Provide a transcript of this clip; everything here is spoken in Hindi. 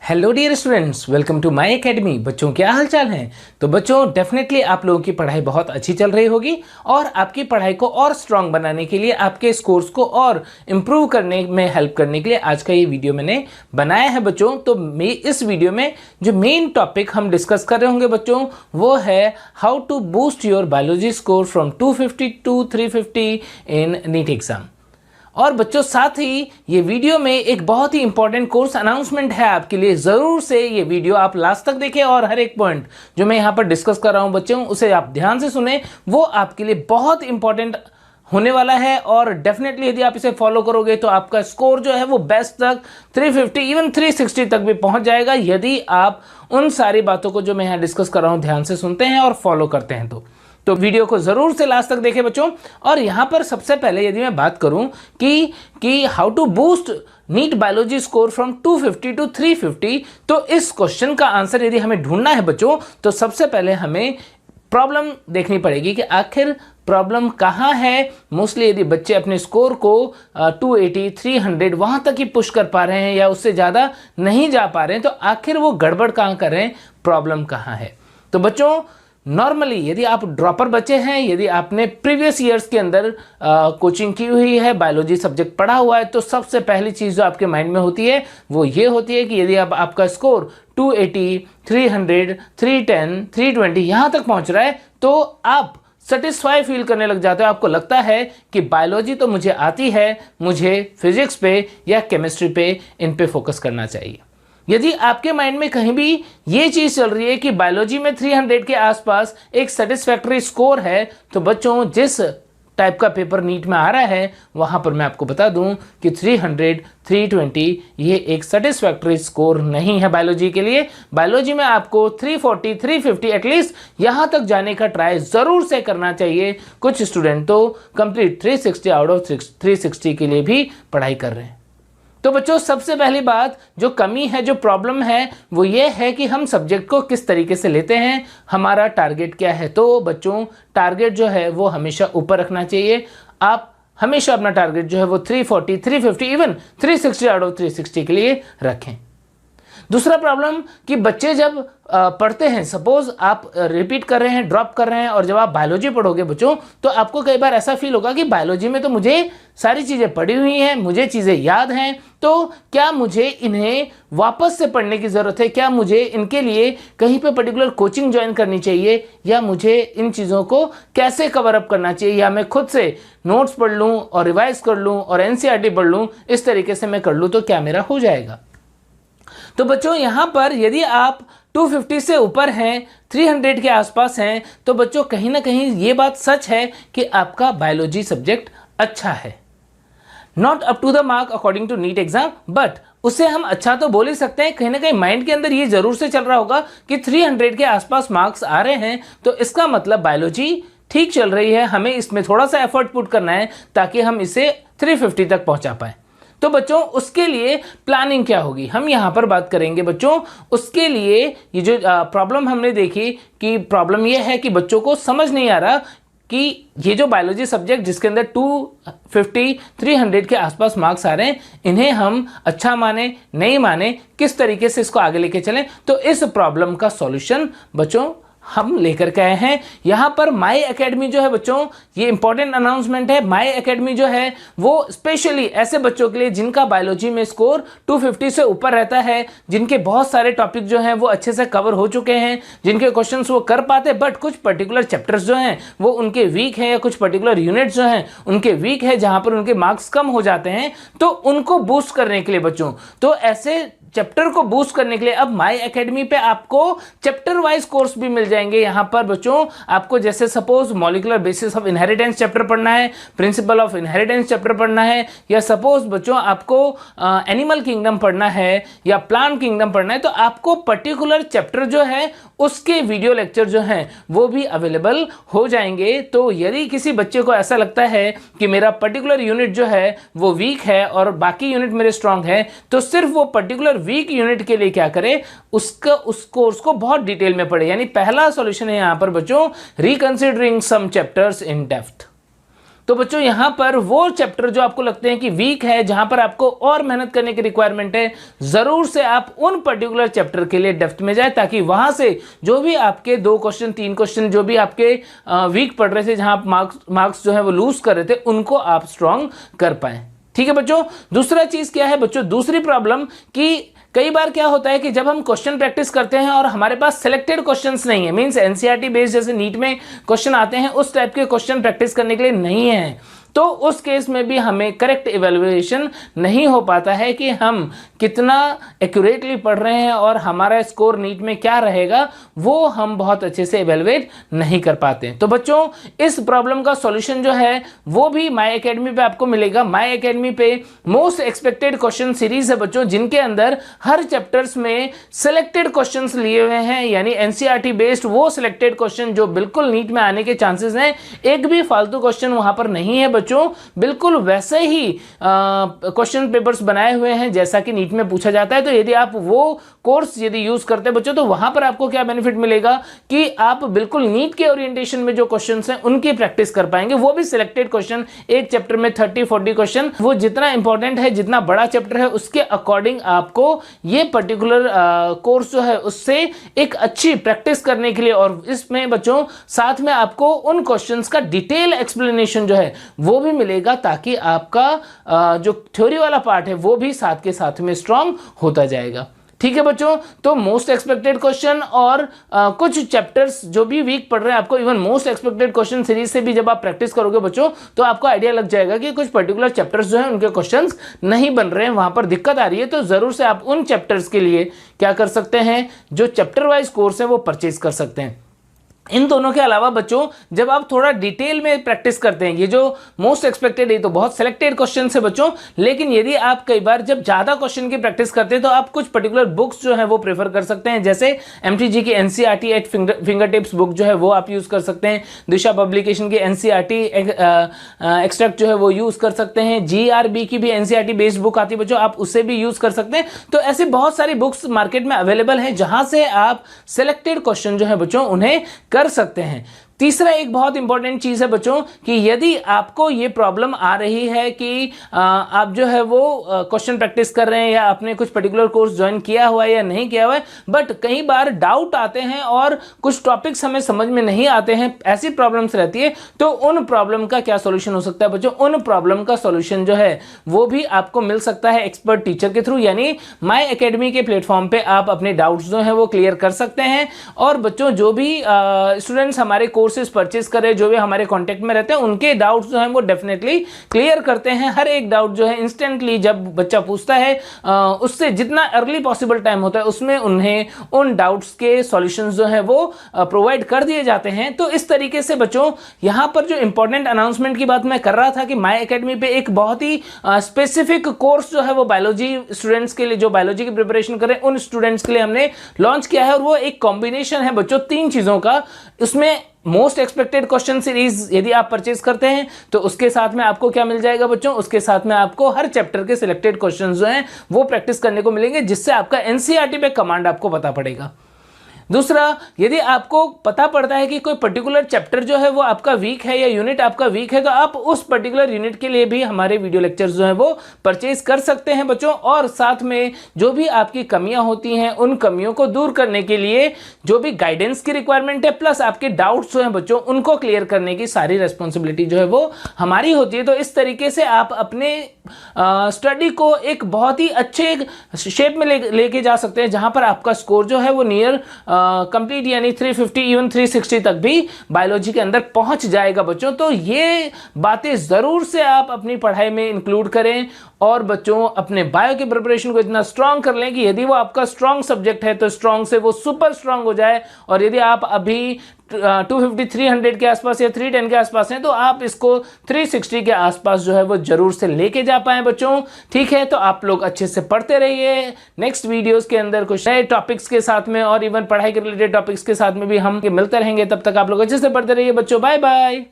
Hello dear students, welcome to my academy. बच्चों क्या हाल चाल हैं? तो बच्चों डेफिनेटली आप लोगों की पढ़ाई बहुत अच्छी चल रही होगी और आपकी पढ़ाई को और स्ट्रांग बनाने के लिए, आपके स्कोर्स को और इम्प्रूव करने में हेल्प करने के लिए आज का ये वीडियो मैंने बनाया है बच्चों। तो इस वीडियो में जो मेन टॉपिक हम डिस्कस कर रहे होंगे बच्चों, वो है how to boost your biology score from 250 to 350 in NEET exam. और बच्चों साथ ही ये वीडियो में एक बहुत ही इंपॉर्टेंट कोर्स अनाउंसमेंट है आपके लिए। ज़रूर से ये वीडियो आप लास्ट तक देखें और हर एक पॉइंट जो मैं यहाँ पर डिस्कस कर रहा हूँ बच्चों, उसे आप ध्यान से सुने। वो आपके लिए बहुत इंपॉर्टेंट होने वाला है और डेफिनेटली यदि आप इसे फॉलो करोगे तो आपका स्कोर जो है वो बेस्ट तक 350 इवन 360 तक भी पहुंच जाएगा, यदि आप उन सारी बातों को जो मैं यहाँ डिस्कस कर रहा हूँ ध्यान से सुनते हैं और फॉलो करते हैं। तो वीडियो को जरूर से लास्ट तक देखें बच्चों। और यहाँ पर सबसे पहले यदि मैं बात करूँ कि how to boost NEET biology score from 250 to 350, तो इस क्वेश्चन का आंसर यदि हमें ढूंढना है बच्चों, तो सबसे पहले हमें प्रॉब्लम देखनी पड़ेगी कि आखिर प्रॉब्लम कहाँ है। मोस्टली यदि बच्चे अपने स्कोर को 280 300 वहाँ तक ही पुश कर पा रहे हैं या उससे ज़्यादा नहीं जा पा रहे हैं, तो आखिर वो गड़बड़ कहाँ कर रहे हैं, प्रॉब्लम कहाँ है। तो बच्चों नॉर्मली यदि आप ड्रॉपर बच्चे हैं, यदि आपने प्रीवियस ईयर्स के अंदर कोचिंग की हुई है, बायोलॉजी सब्जेक्ट पढ़ा हुआ है, तो सबसे पहली चीज़ जो आपके माइंड में होती है वो ये होती है कि यदि आपका स्कोर 280 300 310 320 यहाँ तक पहुँच रहा है तो आप सेटिस्फाई फील करने लग जाते हो। आपको लगता है कि बायोलॉजी तो मुझे आती है, मुझे फिजिक्स पे या केमिस्ट्री पे इन पे फोकस करना चाहिए। यदि आपके माइंड में कहीं भी ये चीज़ चल रही है कि बायोलॉजी में 300 के आसपास एक सेटिस्फैक्टरी स्कोर है, तो बच्चों जिस टाइप का पेपर नीट में आ रहा है वहाँ पर मैं आपको बता दूं कि 300 320 ये एक सेटिस्फैक्टरी स्कोर नहीं है बायोलॉजी के लिए। बायोलॉजी में आपको 340 350 एटलीस्ट यहाँ तक जाने का ट्राई ज़रूर से करना चाहिए। कुछ स्टूडेंट तो कंप्लीट 360 आउट ऑफ 360 के लिए भी पढ़ाई कर रहे हैं। तो बच्चों सबसे पहली बात जो कमी है, जो प्रॉब्लम है, वो ये है कि हम सब्जेक्ट को किस तरीके से लेते हैं, हमारा टारगेट क्या है। तो बच्चों टारगेट जो है वो हमेशा ऊपर रखना चाहिए। आप हमेशा अपना टारगेट जो है वो 340 350 इवन 360 आउट ऑफ 360 के लिए रखें। दूसरा प्रॉब्लम कि बच्चे जब पढ़ते हैं, सपोज आप रिपीट कर रहे हैं, ड्रॉप कर रहे हैं, और जब आप बायोलॉजी पढ़ोगे बच्चों तो आपको कई बार ऐसा फील होगा कि बायोलॉजी में तो मुझे सारी चीज़ें पढ़ी हुई हैं, मुझे चीज़ें याद हैं, तो क्या मुझे इन्हें वापस से पढ़ने की ज़रूरत है, क्या मुझे इनके लिए कहीं पे पर्टिकुलर कोचिंग ज्वाइन करनी चाहिए, या मुझे इन चीज़ों को कैसे कवर अप करना चाहिए, या मैं खुद से नोट्स पढ़ लूँ और रिवाइज कर लूँ और एनसीईआरटी पढ़ लूँ, इस तरीके से मैं कर लूँ तो क्या मेरा हो जाएगा। तो बच्चों यहाँ पर यदि आप 250 से ऊपर हैं, 300 के आसपास हैं, तो बच्चों कहीं ना कहीं ये बात सच है कि आपका बायोलॉजी सब्जेक्ट अच्छा है। Not up to the mark according to NEET exam, but उसे हम अच्छा तो बोल ही सकते हैं। कहीं ना कहीं माइंड के अंदर ये जरूर से चल रहा होगा कि 300 के आसपास मार्क्स आ रहे हैं, तो इसका मतलब बायोलॉजी ठीक चल रही है, हमें इसमें थोड़ा सा एफर्ट पुट करना है ताकि हम इसे 350 तक पहुंचा पाएं। तो बच्चों उसके लिए प्लानिंग क्या होगी, हम यहाँ पर बात करेंगे बच्चों। उसके लिए ये जो प्रॉब्लम हमने देखी कि प्रॉब्लम ये है कि बच्चों को समझ नहीं आ रहा कि ये जो बायोलॉजी सब्जेक्ट जिसके अंदर 250 300 के आसपास मार्क्स आ रहे हैं, इन्हें हम अच्छा माने नहीं माने, किस तरीके से इसको आगे लेके चलें। तो इस प्रॉब्लम का सॉल्यूशन बच्चों हम लेकर के आए हैं। यहाँ पर माई एकेडमी जो है बच्चों, ये इंपॉर्टेंट अनाउंसमेंट है। माई एकेडमी जो है वो स्पेशली ऐसे बच्चों के लिए जिनका बायोलॉजी में स्कोर 250 से ऊपर रहता है, जिनके बहुत सारे टॉपिक जो हैं वो अच्छे से कवर हो चुके हैं, जिनके क्वेश्चंस वो कर पाते, बट कुछ पर्टिकुलर चैप्टर्स जो हैं वो उनके वीक हैं, या कुछ पर्टिकुलर यूनिट्स जो हैं उनके वीक है, जहाँ पर उनके मार्क्स कम हो जाते हैं, तो उनको बूस्ट करने के लिए बच्चों, तो ऐसे चैप्टर को बूस्ट करने के लिए अब माई एकेडमी पे आपको चैप्टर वाइज कोर्स भी मिल जाएंगे। यहाँ पर बच्चों आपको जैसे suppose molecular basis of inheritance chapter पढ़ना है, प्रिंसिपल ऑफ इनहेरिटेंस चैप्टर पढ़ना है, या सपोज बच्चों आपको एनिमल किंगडम पढ़ना है या प्लांट किंगडम पढ़ना है, तो आपको पर्टिकुलर चैप्टर जो है उसके वीडियो लेक्चर जो हैं वो भी अवेलेबल हो जाएंगे। तो यदि किसी बच्चे को ऐसा लगता है कि मेरा पर्टिकुलर यूनिट जो है वो वीक है और बाकी यूनिट मेरे स्ट्रांग है, तो सिर्फ वो पर्टिकुलर वीक यूनिट के लिए क्या करे, उस कोर्स को बहुत डिटेल में पढ़े। यानी पहला सॉल्यूशन है यहाँ पर बच्चों, reconsidering some chapters in depth. तो बच्चों यहाँ पर वो चैप्टर जो आपको लगते हैं कि वीक है, जहां पर आपको और मेहनत करने की रिक्वायरमेंट है, जरूर से आप उन पर्टिकुलर चैप्टर के लिए डेप्थ में जाए, ताकि वहां से जो भी आपके 2 क्वेश्चन 3 क्वेश्चन जो भी आपके वीक पढ़ रहे थे, जहां आप मार्क्स जो है वो लूज कर रहे थे, उनको आप स्ट्रांग कर पाए। ठीक है बच्चों। दूसरा चीज क्या है बच्चों, दूसरी प्रॉब्लम कि कई बार क्या होता है कि जब हम क्वेश्चन प्रैक्टिस करते हैं और हमारे पास सिलेक्टेड क्वेश्चंस नहीं है, मींस एनसीईआरटी बेस्ड जैसे नीट में क्वेश्चन आते हैं उस टाइप के क्वेश्चन प्रैक्टिस करने के लिए नहीं है, तो उस केस में भी हमें करेक्ट इवैल्यूएशन नहीं हो पाता है कि हम कितना एक्यूरेटली पढ़ रहे हैं और हमारा स्कोर नीट में क्या रहेगा, वो हम बहुत अच्छे से इवैल्यूएट नहीं कर पाते। तो बच्चों इस प्रॉब्लम का सॉल्यूशन जो है वो भी माय एकेडमी पे आपको मिलेगा। माय एकेडमी पे मोस्ट एक्सपेक्टेड क्वेश्चन सीरीज है बच्चों, जिनके अंदर हर चैप्टर्स में सिलेक्टेड क्वेश्चंस लिए हुए हैं, यानी एनसीईआरटी बेस्ड वो सिलेक्टेड क्वेश्चन जो बिल्कुल नीट में आने के चांसेस हैं। एक भी फालतू क्वेश्चन वहां पर नहीं है बच्चों, बिल्कुल वैसे ही क्वेश्चन पेपर्स बनाए हुए हैं जैसा कि नीट में पूछा जाता है। तो यदि आप वो कोर्स यदि यूज करते हैं बच्चों, तो वहां पर आपको क्या बेनिफिट मिलेगा कि आप बिल्कुल नीट के ओरिएंटेशन में जो क्वेश्चंस हैं उनकी प्रैक्टिस कर पाएंगे, वो भी सिलेक्टेड क्वेश्चन। एक चैप्टर में 30-40 क्वेश्चन, वो जितना इंपॉर्टेंट है, जितना बड़ा चैप्टर है, उसके अकॉर्डिंग आपको ये पर्टिकुलर कोर्स जो है उससे एक अच्छी प्रैक्टिस करने के लिए, और इसमें बच्चों साथ में आपको उन क्वेश्चंस का डिटेल एक्सप्लेनेशन जो है वो भी मिलेगा, ताकि आपका जो थ्योरी वाला पार्ट है वो भी साथ के साथ में स्ट्रांग होता जाएगा। ठीक है बच्चों। तो मोस्ट एक्सपेक्टेड क्वेश्चन और कुछ चैप्टर्स जो भी वीक पढ़ रहे हैं आपको, even most expected question series से भी जब आप प्रैक्टिस करोगे बच्चों, तो आपको आइडिया लग जाएगा कि कुछ पर्टिकुलर चैप्टर्स जो हैं उनके क्वेश्चंस नहीं बन रहे हैं, वहां पर दिक्कत आ रही है। तो जरूर से आप उन चैप्टर्स के लिए क्या कर सकते हैं, जो चैप्टर वाइज कोर्स है वो परचेज कर सकते हैं। इन दोनों के अलावा बच्चों जब आप थोड़ा डिटेल में प्रैक्टिस करते हैं, ये जो मोस्ट एक्सपेक्टेड है तो बहुत सिलेक्टेड क्वेश्चन है बच्चों, लेकिन यदि आप कई बार जब ज्यादा क्वेश्चन की प्रैक्टिस करते हैं तो आप कुछ पर्टिकुलर बुक्स जो है वो प्रेफर कर सकते हैं, जैसे एमटीजी की NCERT eight finger tips book जो है वो आप यूज कर सकते हैं, दिशा पब्लिकेशन की एनसीईआरटी एक्सट्रैक्ट जो है वो यूज कर सकते हैं, जीआरबी की भी एनसीईआरटी बेस्ड बुक आती है बच्चों, आप उससे भी यूज कर सकते हैं। तो ऐसे बहुत सारी बुक्स मार्केट में अवेलेबल हैं जहां से आप सिलेक्टेड क्वेश्चन जो है बच्चों उन्हें कर सकते हैं। तीसरा एक बहुत इंपॉर्टेंट चीज है बच्चों कि यदि आपको ये प्रॉब्लम आ रही है कि आप जो है वो क्वेश्चन प्रैक्टिस कर रहे हैं या आपने कुछ पर्टिकुलर कोर्स ज्वाइन किया हुआ है या नहीं किया हुआ है, बट कई बार डाउट आते हैं और कुछ टॉपिक्स हमें समझ में नहीं आते हैं, ऐसी प्रॉब्लम्स रहती है, तो उन प्रॉब्लम का क्या सॉल्यूशन हो सकता है बच्चों? उन प्रॉब्लम का सॉल्यूशन जो है वो भी आपको मिल सकता है एक्सपर्ट टीचर के थ्रू, यानी माय एकेडमी के प्लेटफॉर्म पे आप अपने डाउट्स जो है वो क्लियर कर सकते हैं। और बच्चों जो भी स्टूडेंट्स हमारे कोर्सेज परचेज कर रहे हैं, जो भी हमारे कांटेक्ट में रहते हैं, उनके डाउट्स जो हैं वो डेफिनेटली क्लियर करते हैं। हर एक डाउट जो है इंस्टेंटली जब बच्चा पूछता है उससे जितना अर्ली पॉसिबल टाइम होता है उसमें उन्हें उन डाउट्स के सॉल्यूशंस जो है वो प्रोवाइड कर दिए जाते हैं। तो इस तरीके से बच्चों यहाँ पर जो इंपॉर्टेंट अनाउंसमेंट की बात मैं कर रहा था कि माय एकेडमी पे एक बहुत ही स्पेसिफिक कोर्स जो है वो बायोलॉजी स्टूडेंट्स के लिए, जो बायोलॉजी की प्रिपरेशन कर रहे हैं उन स्टूडेंट्स के लिए हमने लॉन्च किया है, और वो एक कॉम्बिनेशन है बच्चों 3 चीजों का। उसमें मोस्ट एक्सपेक्टेड क्वेश्चन सीरीज यदि आप परचेज करते हैं तो उसके साथ में आपको क्या मिल जाएगा बच्चों? उसके साथ में आपको हर चैप्टर के सिलेक्टेड क्वेश्चंस जो हैं वो प्रैक्टिस करने को मिलेंगे, जिससे आपका एनसीईआरटी पे कमांड आपको पता पड़ेगा। दूसरा, यदि आपको पता पड़ता है कि कोई पर्टिकुलर चैप्टर जो है वो आपका वीक है या यूनिट आपका वीक है, तो आप उस पर्टिकुलर यूनिट के लिए भी हमारे वीडियो लेक्चर्स जो है वो परचेज कर सकते हैं बच्चों। और साथ में जो भी आपकी कमियां होती हैं उन कमियों को दूर करने के लिए जो भी गाइडेंस की रिक्वायरमेंट है, प्लस आपके डाउट्स जो हैं बच्चों उनको क्लियर करने की सारी रेस्पॉन्सिबिलिटी जो है वो हमारी होती है। तो इस तरीके से आप अपने स्टडी को एक बहुत ही अच्छे शेप में लेके जा सकते हैं, जहां पर आपका स्कोर जो है वो नियर कंप्लीट यानी 350 इवन 360 तक भी बायोलॉजी के अंदर पहुंच जाएगा बच्चों। तो ये बातें जरूर से आप अपनी पढ़ाई में इंक्लूड करें और बच्चों अपने बायो की प्रिपरेशन को इतना स्ट्रांग कर लें कि यदि वो आपका स्ट्रांग सब्जेक्ट है तो स्ट्रांग से वो सुपर स्ट्रांग हो जाए। और यदि आप अभी 250 300 के आसपास या 310 के आसपास हैं तो आप इसको 360 के आसपास जो है वो जरूर से लेके जा पाए बच्चों। ठीक है, तो आप लोग अच्छे से पढ़ते रहिए। नेक्स्ट वीडियोस के अंदर कुछ नए टॉपिक्स के साथ में और इवन पढ़ाई के रिलेटेड टॉपिक्स के साथ में भी हम मिलते रहेंगे। तब तक आप लोग अच्छे से पढ़ते रहिए बच्चों। Bye bye.